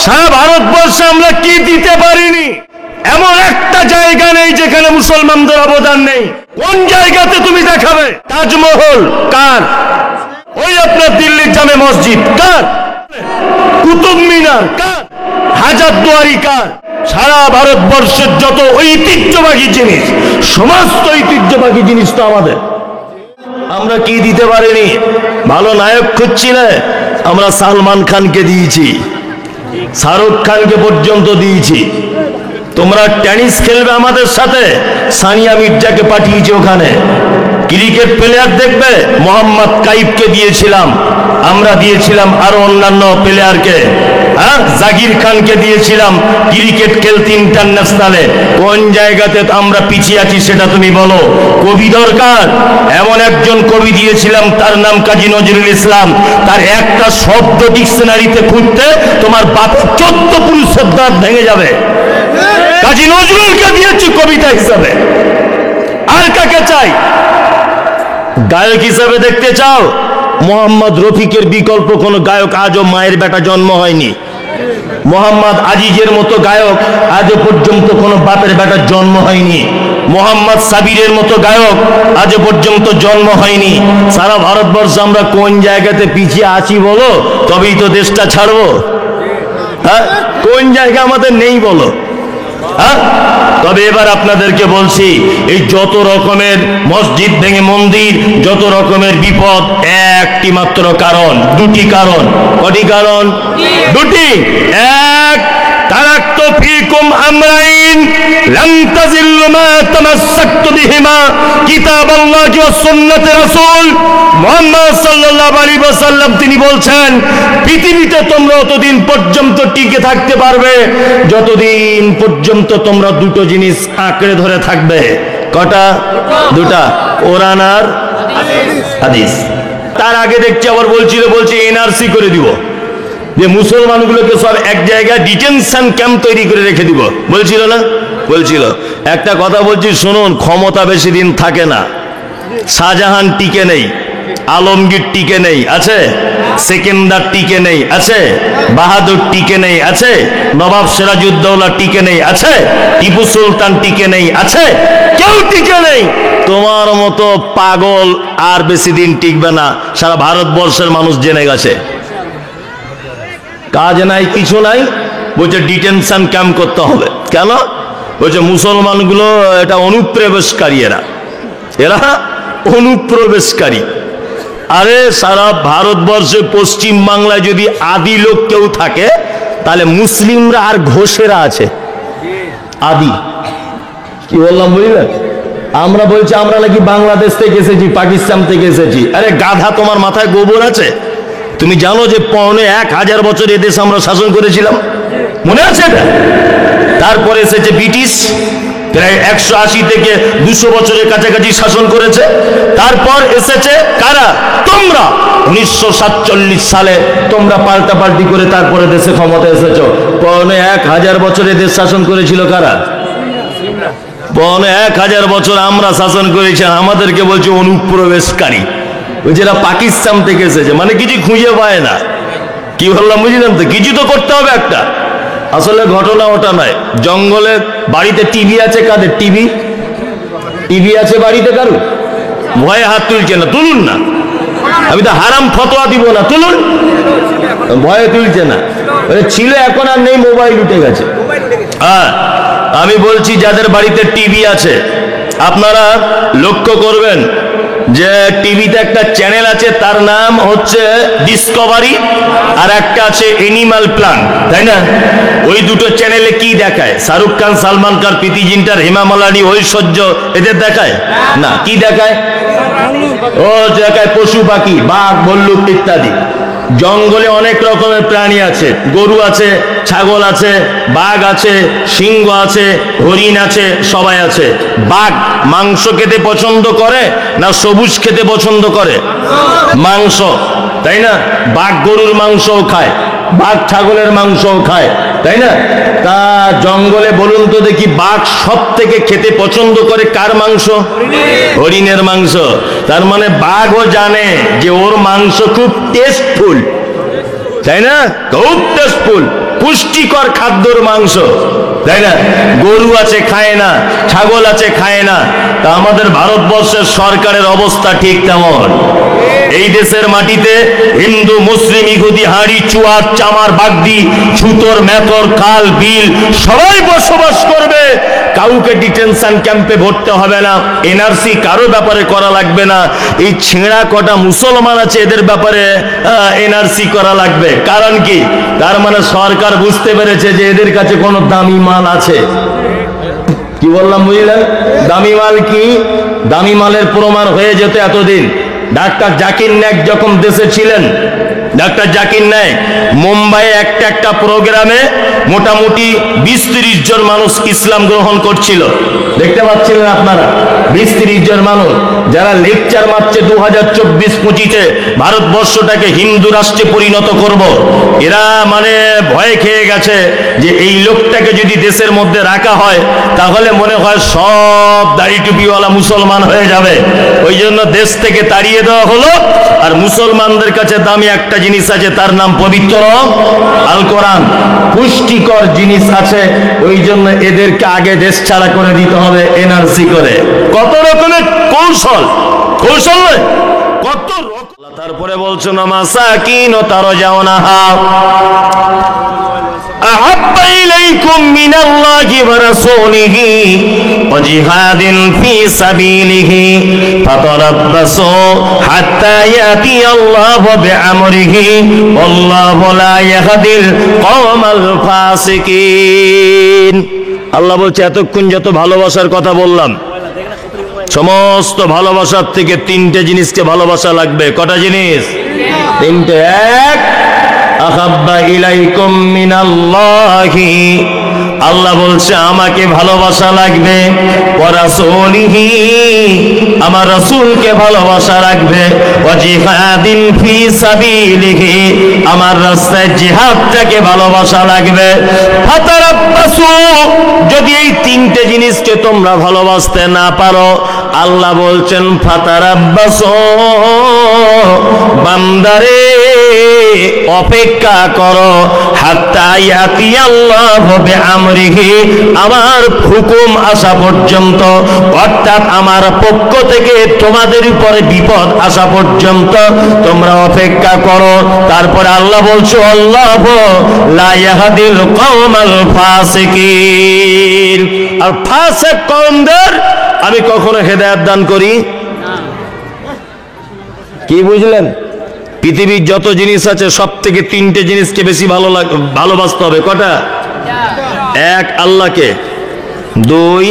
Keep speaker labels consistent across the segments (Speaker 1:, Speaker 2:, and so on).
Speaker 1: সারা ভারতবর্ষে আমরা কি দিতে পারিনি? এমন একটা জায়গা নেই যেখানে মুসলমানদের অবদান নেই। কোন জায়গাতে তুমি দেখাবে? তাজমহল কার? ওই আপনার দিল্লির জামে মসজিদ কার? কুতুব মিনার কার? হাজারদুয়ারি কার? সারা ভারতবর্ষের যত ঐতিহ্যবাহী জিনিস, সমস্ত ঐতিহ্যবাহী জিনিস তো আমাদের। আমরা কি দিতে পারিনি? ভালো নায়ক খুঁজছিলে, আমরা সালমান খানকে দিয়েছি, শাহরুখ খানকে পর্যন্ত দিয়েছি। তোমরা টেনিস খেলবে আমাদের সাথে, সানিয়া মির্জাকে পাঠিয়েছি ওখানে। ক্রিকেট প্লেয়ার দেখবে, মোহাম্মদ কাইফকে দিয়েছিলাম, আমরা দিয়েছিলাম আরো অন্যান্য প্লেয়ারকে। জাকির খানকে দিয়েছিলাম ক্রিকেট খেলতে ইন্টারন্যাশনালে। কোন জায়গাতে আমরা পিছিয়ে আছি সেটা তুমি বলো। কবি দরকার, এমন একজন কবি দিয়েছিলাম, তার নাম কাজী নজরুল ইসলাম। তার একটা শব্দ ডিকশনারিতে খুঁজতে তোমার বাপ 14 পুরুষের দাঁত ভেঙে যাবে। কাজী নজরুলকে দিয়েছি কবিতা হিসাবে। আর কাকে চাই? গায়ক হিসাবে দেখতে চাও? মোহাম্মদ রফিকের বিকল্প কোন গায়ক আজও মায়ের বেটা জন্ম হয়নি। মোহাম্মদ আজিজের মতো গায়ক আজও পর্যন্ত কোনো বাপের বেটার জন্ম হয়নি। মোহাম্মদ সাবিরের মতো গায়ক আজও পর্যন্ত জন্ম হয়নি। সারা ভারতবর্ষ আমরা কোন জায়গাতে পিছিয়ে আছি বলো, তবেই তো দেশটা ছাড়বো। কোন জায়গা আমাদের নেই বলো? তবে এবার আপনাদেরকে বলছি, এই যত রকমের মসজিদ ভেঙে মন্দির, যত রকমের বিপদ, একটি মাত্র কারণ, দুটি কারণ। কটি কারণ? দুটি। এক, তারাক্তু ফীকুম আমরাইন লান তাযিল্লু মা তামাসসাকতু বিহিমা কিতাবাল্লাহি ওয়া সুন্নাতে রাসূল। মুহাম্মদ সাল্লাল্লাহু আলাইহি ওয়াসাল্লাম তিনি বলছেন, পৃথিবীতে তোমরা ততদিন পর্যন্ত টিকে থাকতে পারবে যতদিন পর্যন্ত তোমরা দুটো জিনিস আঁকড়ে ধরে থাকবে। কটা? দুটা, কোরআন আর হাদিস। তার আগে দেখছি আবার বলছে এনআরসি করে দিব, যে মুসলমানগুলোকে সব এক জায়গায় ডিটেনশন ক্যাম্প তৈরি করে রেখে দিব। বলছিল না? বলছিল। একটা কথা বলছি শুনুন, ক্ষমতা বেশি দিন থাকে না। শাহজাহান টিকে নেই, আলমগীর টিকে নেই, আছে? সেকেন্দার টিকে নেই, আছে? বাহাদুর টিকে নেই, আছে? নবাব সিরাজউদ্দৌলা টিকে নেই, আছে? টিপু সুলতান টিকে নেই, আছে? কেউ টিকে নেই। তোমার মতো পাগল আর বেশি দিন টিকবে না, সারা ভারতবর্ষের মানুষ জেনে গেছে। কাজ নাই, কিছু নাই, বলছে ডিটেনশন ক্যাম্প করতে হবে। কেন? বলছে মুসলমানগুলো এটা অনুপ্রবেশকারী, এরা অনুপ্রবেশকারী। আরে সারা ভারতবর্ষে পশ্চিম বাংলায় যদি আদি লোক কেউ থাকে, তাহলে মুসলিমরা আর ঘোষেরা আছে। আদি কি বললাম বুঝলেন? আমরা বলছি আমরা নাকি বাংলাদেশ থেকে এসেছি, পাকিস্তান থেকে এসেছি। আরে গাধা, তোমার মাথায় গোবর আছে? তুমি জানো যে 1000 বছর এদেশ আমরা শাসন করেছিলাম? মনে আছে? তারপরে এসেছে ব্রিটিশ, প্রায় 180 থেকে 200 বছরের কাছাকাছি শাসন করেছে। তারপর এসেছে কারা? তোমরা। 1947 সালে তোমরা পাল্টাপাল্টি করে তারপরে দেশে ক্ষমতা এসেছো। 1000 বছরে দেশ শাসন করেছিল কারা? 1000 বছর আমরা শাসন করেছি, আমাদেরকে বলছে অনুপ্রবেশকারী। যেটা পাকিস্তান থেকে এসেছে, মানে কিছু খুঁজে পায় না। কি বললাম বুঝলেন তো? কিছু তো করতে হবে একটা। আসলে ঘটনা ওটা নয়। জঙ্গলে বাড়িতে টিভি আছে কাদের? টিভি আছে বাড়িতে কারু? ভয়ে হাত তুলছে না, তুলুন না। আমি তো হারাম ফতোয়া দিব না, তুলুন। ভয়ে তুলছে না। ছিল, এখন আর নেই, মোবাইল উঠে গেছে। হ্যাঁ, আমি বলছি যাদের বাড়িতে টিভি আছে, আপনারা লক্ষ্য করবেন যে টিভিতে একটা চ্যানেল আছে, তার নাম হচ্ছে ডিসকভারি, আর একটা আছে এনিম্যাল প্ল্যান, তাই না? ওই দুটো চ্যানেলে কি দেখায়? শাহরুখ খান, সালমান খান, প্রীতি জিন্টার, হেমা মালিনী, ঐশ্বর্য, এদের দেখায় না? কি দেখায়? ও দেখায় পশু পাখি, বাঘ, ভাল্লুক ইত্যাদি। জঙ্গলে অনেক রকমের প্রাণী আছে, গরু আছে, ছাগল আছে, বাঘ আছে, সিংহ আছে, হরিণ আছে, সবাই আছে। বাঘ মাংস খেতে পছন্দ করে না সবুজ খেতে পছন্দ করে? মাংস, তাই না? বাঘ গরুর মাংসও খায়, বাঘ ছাগলের মাংসও খায়, তাই না? তা জঙ্গলে বলুন তো দেখি, বাঘ সব থেকে খেতে পছন্দ করে কার মাংস? হরিণের মাংস। তার মানে বাঘও জানে যে ওর মাংস খুব টেস্টফুল, তাই না? খুব টেস্টফুল, পুষ্টি পুষ্টিকর খাদ্যর মাংস, তাই না? গরু আছে খায় না, ছাগল আছে খায় না। তা আমাদের ভারতবর্ষের সরকারের অবস্থা ঠিক তেমন। এই দেশের মাটিতে হিন্দু, মুসলিম, ইহুদি, হাড়ি, চুয়ার, চামার, বাগদি, ছুতর, মেথর, কাল, বিল সবাই বসবাস করবে। কাউকে ডিটেনশন ক্যাম্পে ভরতে হবে না, এনআরসি কারো ব্যাপারে করা লাগবে না। এই ছেঁড়া কটা মুসলমান আছে এদের ব্যাপারে এনআরসি করা লাগবে। কারণ কি? তার মানে সরকার বুঝতে পেরেছে যে এদের কাছে কোনো দামি মাল আছে। কি বললাম বুঝলেন? দামি মাল কি? দামি মালের প্রমাণ হয়ে যেত এতদিন। ডাক্তার জাকির নায়েক যখন দেশে ছিলেন, ডাক্তার জাকির নায়েক মুম্বাইয়ে একটা প্রোগ্রামে মোটামুটি 20-30 জন মানুষ ইসলাম গ্রহণ করছিল। দেখতে পাচ্ছিলেন আপনারা? 20-30 জন মানুষ যারা লেকচার মারছে 2024-25-এ ভারতবর্ষটাকে হিন্দু রাষ্ট্রে পরিণত করব। এরা মানে ভয় খেয়ে গেছে যে এই লোকটাকে যদি দেশের মধ্যে রাখা হয় তাহলে মনে হয় সব দাড়ি টুপিওয়ালা মুসলমান হয়ে যাবে। ওই জন্য দেশ থেকে তাড়িয়ে দেওয়া হলো। আর মুসলমানদের কাছে দামি একটা জিনিস আছে, তার নাম পবিত্র আল কোরআন। পুষ্টিকর জিনিস আছে, ওই জন্য এদেরকে আগে দেশ ছাড়া করে দিতে হবে এনআরসি করে। কত রকমের কৌশল, কৌশল নয় কত রকম। তারপরে বলছো না মাসাকিন ও তারজাউনাহা আহাব্বা ইলাইকুম মিনাল্লাহি ওয়া রাসূলিহি ওয়া জিহাদিন ফি সাবিলিহি ফাতারাব্বাসু হাত্তা ইয়াতি আল্লাহু বিআমরিহি আল্লাহু লা ইয়াহদিল কওমাল ফাসিকিন। আল্লাহ বলছে এতক্ষণ যত ভালোবাসার কথা বললাম, সমস্ত ভালোবাসার থেকে 3টে জিনিসকে ভালোবাসা লাগবে। কটা জিনিস? 3টে। এক, আহাব্বা ইলাইকুম মিনাল্লাহি, আল্লাহ বলছে আমাকে ভালোবাসা লাগবে। ওয়া রাসূলিহি, আমার রাসূলকে ভালোবাসা লাগবে। ওয়া জিহাদিন ফি সাবিলিহি, আমার রাস্তায় জিহাদটাকে ভালোবাসা লাগবে। ফাতারাব্বাসু, যদি এই 3টে জিনিসকে তোমরা ভালোবাসতে না পারো, আল্লাহ বলছেন ফাতারাব্বাসু, বান্দারে অপেক্ষা করো, হাত্তা ইয়াতি আল্লাহু বিআমরিহি, আমার হুকুম আসা পর্যন্ত, অর্থাৎ আমার পক্ষ থেকে তোমাদের উপরে বিপদ আসা পর্যন্ত তোমরা অপেক্ষা করো। তারপরে আল্লাহ বলছো আল্লাহু লা ইয়াহদিল কওমাল ফাসিকিন, আর ফাসিক কওমদের আমি কখনো হেদায়েত দান করি না। কি বুঝলেন? পৃথিবীর যত জিনিস আছে সব থেকে 3টে জিনিসকে বেশি ভালোবাসতে হবে। কটা? এক, আল্লাহকে। 2,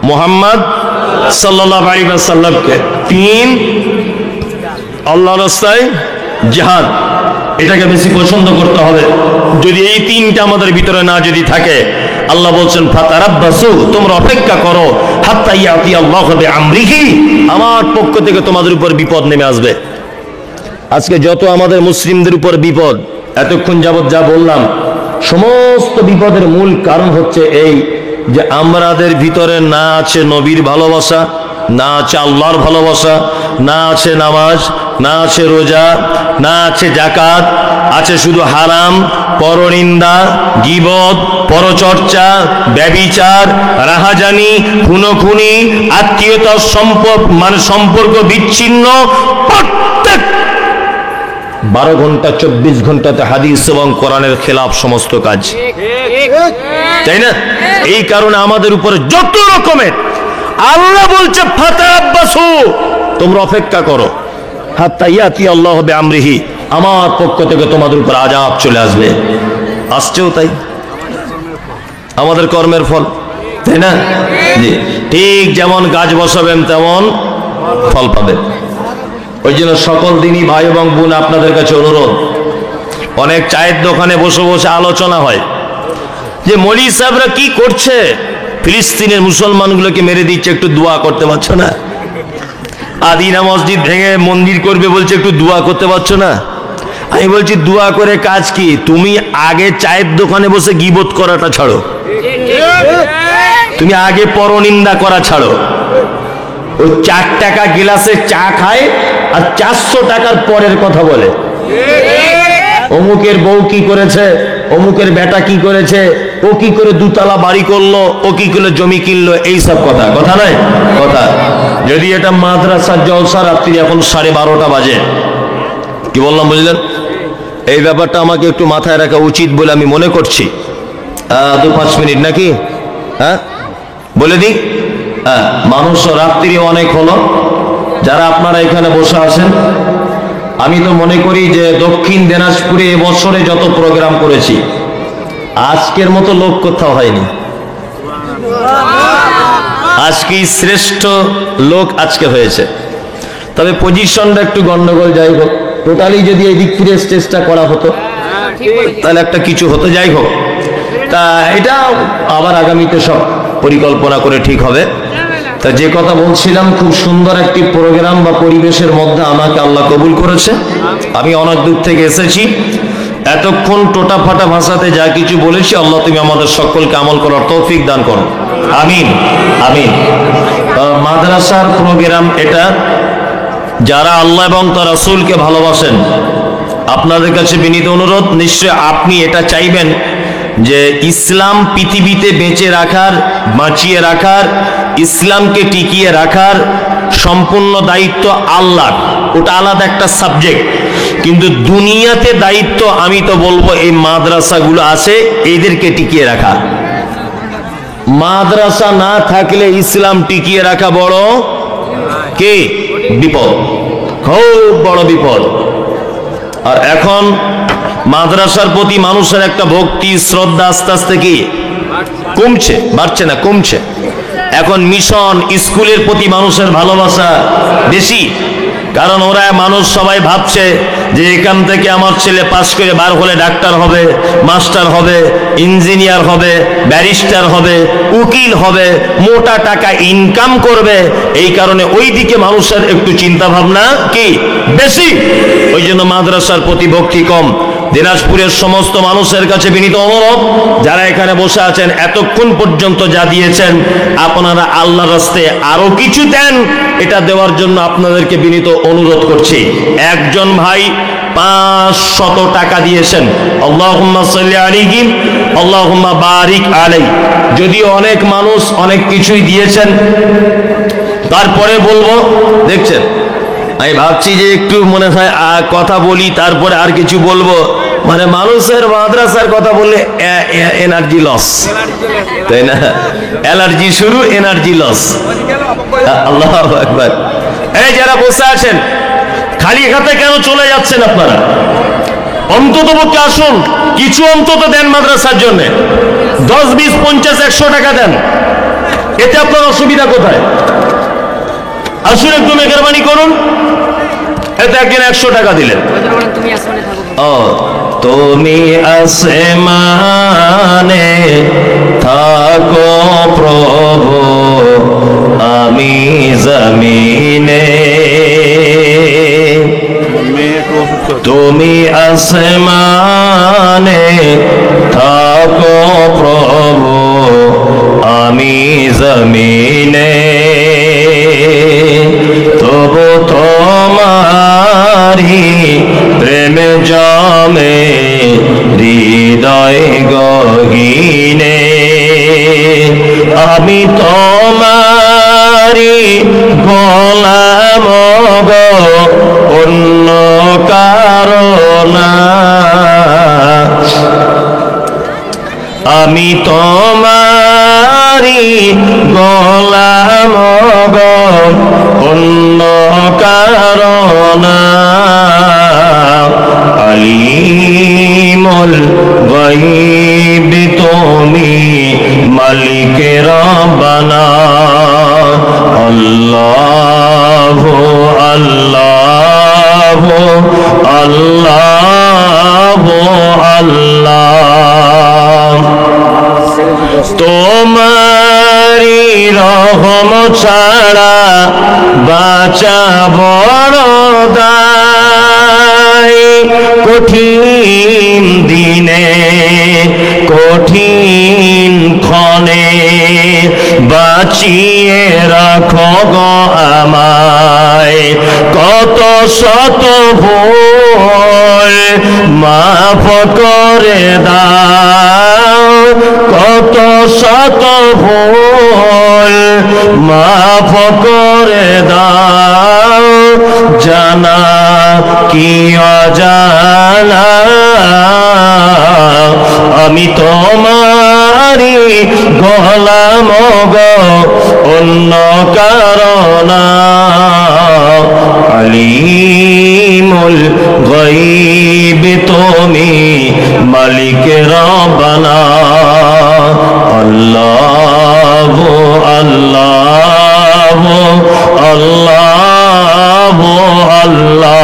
Speaker 1: মুহাম্মদ সাল্লাল্লাহু আলাইহি ওয়াসাল্লামকে। 3, আল্লাহর রাস্তায় জিহাদ, এটাকে বেশি পছন্দ করতে হবে। যদি এই 3টা আমাদের ভিতরে না যদি থাকে, আল্লাহ বলছেন ফাতারাব্বাসু, তোমরা অপেক্ষা করো, হাত্তা ইয়াতি আল্লাহু বিআমরিহি, আমার পক্ষ থেকে তোমাদের উপর বিপদ নেমে আসবে। আজকে যত আমাদের মুসলিমদের উপর বিপদ, এতক্ষণ যাবৎ যা বললাম, সমস্ত বিপদের মূল কারণ হচ্ছে এই যে আমাদের ভিতরে না আছে নবীর ভালোবাসা, না আছে আল্লাহর ভালোবাসা, না আছে নামাজ, না আছে রোজা, না আছে যাকাত, আছে শুধু হারাম, পরনিন্দা, গীবত, পরচর্চা, ব্যভিচার, রাহাজানি, খুনোখুনি, আত্মীয়তার সম্পর্ক বিচ্ছিন্ন। প্রত্যেক 12 ঘন্টা 24 ঘন্টাতে হাদিস এবং কোরআনের খেলাফ সমস্ত কাজ, তাই না? এই কারণে আমাদের উপরে যত রকমের, আল্লাহ বলছে ফাতারাব্বাসু, তোমরা অপেক্ষা করো, হাত্তা ইয়াতি আল্লাহু বিআমরিহি, আমার পক্ষ থেকে তোমাদের উপর আযাব চলে আসবে। আসছেও তাই, আমাদের কর্মের ফল, তাই না? জি, ঠিক যেমন গাছ বসাবেন তেমন ফল পাবেন। ওই জন্য সকল দিনই ভাই এবং বোন আপনাদের কাছে অনুরোধ, অনেক চায়ের দোকানে বসে বসে আলোচনা হয় যে মৌলভী সাহেবরা কি করছে, ফিলিস্তিনের মুসলমানগুলোকে মেরে দিচ্ছে, একটু দোয়া করতে পারছো না? আদিনা মসজিদ ভেঙে মন্দির করবে বলছে, একটু দোয়া করতে পারছো না? আমি বলছি দোয়া করে কাজ কি? তুমি আগে চায়ের দোকানে বসে গীবত করাটা ছাড়ো, তুমি আগে পরনিন্দা করা ছাড়ো। ওই 4 টাকা গ্লাসে চা খায় আর 400 টাকার পরের কথা বলে, অমুকের বউ কি করেছে, অমুকের বেটা কি করেছে, ও কি করে দুতলা বাড়ি করলো, ও কি করে জমি কিনলো, এই সব কথা কথা নয় কথা। যদি এটা মাদ্রাসার জলসা, রাত্রি এখন 12:30 বাজে, কি বললাম বুঝলেন? এই ব্যাপারটা আমাকে একটু মাথায় রাখা উচিত বলে আমি মনে করছি। 2-5 মিনিট নাকি? হ্যাঁ বলে দিই। হ্যাঁ, মানুষ রাত্রি অনেক হলো, যারা আপনারা এখানে বসে আছেন, আমি তো মনে করি যে দক্ষিণ দিনাজপুরে এবছরে যত প্রোগ্রাম করেছি আজকের মতো লোক কোথাও হয়নি। আজকে শ্রেষ্ঠ লোক আজকে হয়েছে। তবে পজিশনটা একটু গন্ডগোল, যাই হোক, টোটালি যদি এই দিক থেকে চেষ্টা করা হতো তাহলে একটা কিছু হতো। যাই হোক, তা এটা আবার আগামীতে সব পরিকল্পনা করে ঠিক হবে। তা যে কথা বলছিলাম, খুব সুন্দর একটি প্রোগ্রাম বা পরিবেশের মধ্যে আমাকে আল্লাহ কবুল করেছে। আমি অনেক দূর থেকে এসেছি, এতক্ষণ টোটা ফাটা ভাষাতে যা কিছু বলেছি, আল্লাহ তুমি আমাদের সকলকে আমল করার তৌফিক দান করো, আমিন আমিন। মাদ্রাসার প্রোগ্রাম এটা, যারা আল্লাহ এবং তার রাসূলকে ভালোবাসেন, আপনাদের কাছে বিনীত অনুরোধ, নিশ্চয় আপনি এটা চাইবেন যে ইসলাম পৃথিবীতে বেঁচে রাখার, বাঁচিয়ে রাখার, ইসলামকে টিকিয়ে রাখার সম্পূর্ণ দায়িত্ব আল্লাহর, ওটা আলাদা একটা সাবজেক্ট। কিন্তু দুনিয়াতে দায়িত্ব আমি তো বলবো এই মাদ্রাসাগুলো আছে এদেরকে টিকিয়ে রাখা। মাদ্রাসা না থাকলে ইসলাম টিকিয়ে রাখা বড় কি বিপদ, খুব বড় বিপদ। আর এখন মাদ্রাসার প্রতি মানুষের একটা ভক্তি শ্রদ্ধা আস্তে আস্তে কি কমছে, বাড়ছে না, কমছে। এখন মিশন স্কুলের প্রতি মানুষের ভালোবাসা বেশি, কারণ ওরা মানুষ সবাই ভাবছে যে এখান থেকে আমার ছেলে পাস করে বার হলে ডাক্তার হবে, মাস্টার হবে, ইঞ্জিনিয়ার হবে, ব্যারিস্টার হবে, উকিল হবে, মোটা টাকা ইনকাম করবে। এই কারণে ওই দিকে মানুষের একটু চিন্তা ভাবনা কি বেশি, ওই জন্য মাদ্রাসার প্রতি ভক্তি কম। দিনাজপুরের সমস্ত মানুষের কাছে বিনীত অনুরোধ, যারা এখানে বসে আছেন, এতক্ষণ পর্যন্ত যা দিয়েছেন আপনারা আল্লাহর রাস্তায় আরো কিছু দেন, এটা দেওয়ার জন্য আপনাদেরকে বিনীত অনুরোধ করছি। একজন ভাই 500 টাকা দিয়েছেন, আল্লাহুম্মা সাল্লি আলাইহি আল্লাহুম্মা বারিক আলাইহি। যদিও অনেক মানুষ অনেক কিছুই দিয়েছেন, তারপরে বলবো, দেখছেন আমি ভাবছি যে একটু মনে হয় কথা বলি, তারপরে আর কিছু বলবো, মানে মানুষের মাদ্রাসার কথা বললে এনার্জি লস, তাই না? অ্যালার্জি শুরু, এনার্জি লস। আল্লাহু আকবার। এই যারা বসে আছেন, খালি হাতে কেন চলে যাচ্ছেন আপনারা? অন্তত পক্ষে আসুন, কিছু অন্তত দেন মাদ্রাসার জন্য। 10, 20, 50, 100 টাকা দেন, এতে আপনার অসুবিধা কোথায়? আসুন, একটু মেহরবানি করুন। এতে একদিন 100 টাকা দিলেন। ও তুমি আসমানে থাকো প্রভু, আমি জমিনে। তুমি আসমানে থাকো প্রভু, আমি জমিনে। তবু তোমারি প্রেম জমে হৃদয় গহীনে। আমি তোমারি গোলাম গো, অন্য কারো না। আমি তোমারি গোলাম গো, অন্য কারো না। আলিমুল গায়ব তুমি, মালিকে রব্বানা। আল্লাহু আল্লাহু আল্লাহু আল্লাহ। তোমারি রহম ছাড়া বাঁচা বড় দায়। কঠিন দিনে কঠিন ক্ষণে বাঁচিয়ে রাখো গো আমায়। কত শত ভুল মাফ করে দাও কত শত ভুল মাফ করে দাও জানা কি অজানা আমি তোমারি গোলাম গো অন্য কারণ আলিমুল গায়ব তুমি মালিক রব্বানা আল্লাহ আল্লাহ আল্লাহ আল্লাহ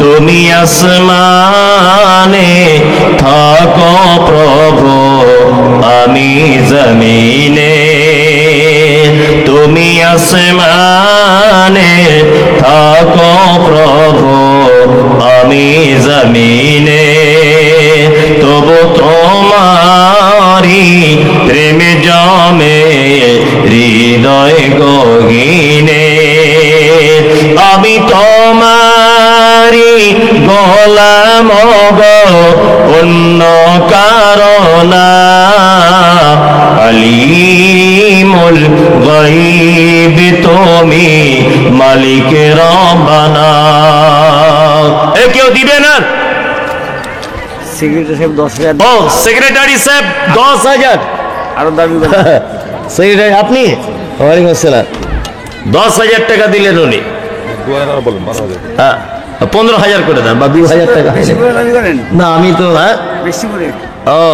Speaker 1: তুমি আসমানে থাকো প্রভু আমি জমিনে তুমি আসমানে থাকো প্রভু আমি জমিনে তবু তোমারি প্রেম জমে হৃদয় গহীনে আমি তোমারি গোলাম গো অন্য কারণ আলিমুল গায়ব তুমি মালিক রব্বানা কেউ দিবে না
Speaker 2: সেক্রেটারি সাহেব 10,000
Speaker 1: ও সেক্রেটারি সাহেব 10,000
Speaker 2: আরো দাবি
Speaker 1: সেক্রেটারি আপনি ওয়ালাইকুম আসসালাম 10,000 টাকা দিলেন উনি হ্যাঁ 15,000 করে দেন বা 2,000 টাকা
Speaker 2: বেশি করে দাবি করেন
Speaker 1: না আমি তো হ্যাঁ
Speaker 2: বেশি করে
Speaker 1: ও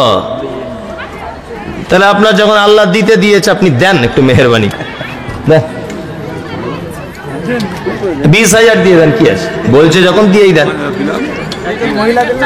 Speaker 1: তাহলে আপনার যখন আল্লাহ দিতে দিয়েছে আপনি দেন একটু মেহেরবানি দেন 20,000 দিয়ে দেন কি আছে বলছে যখন দিয়েই দেন
Speaker 2: মহিলাদের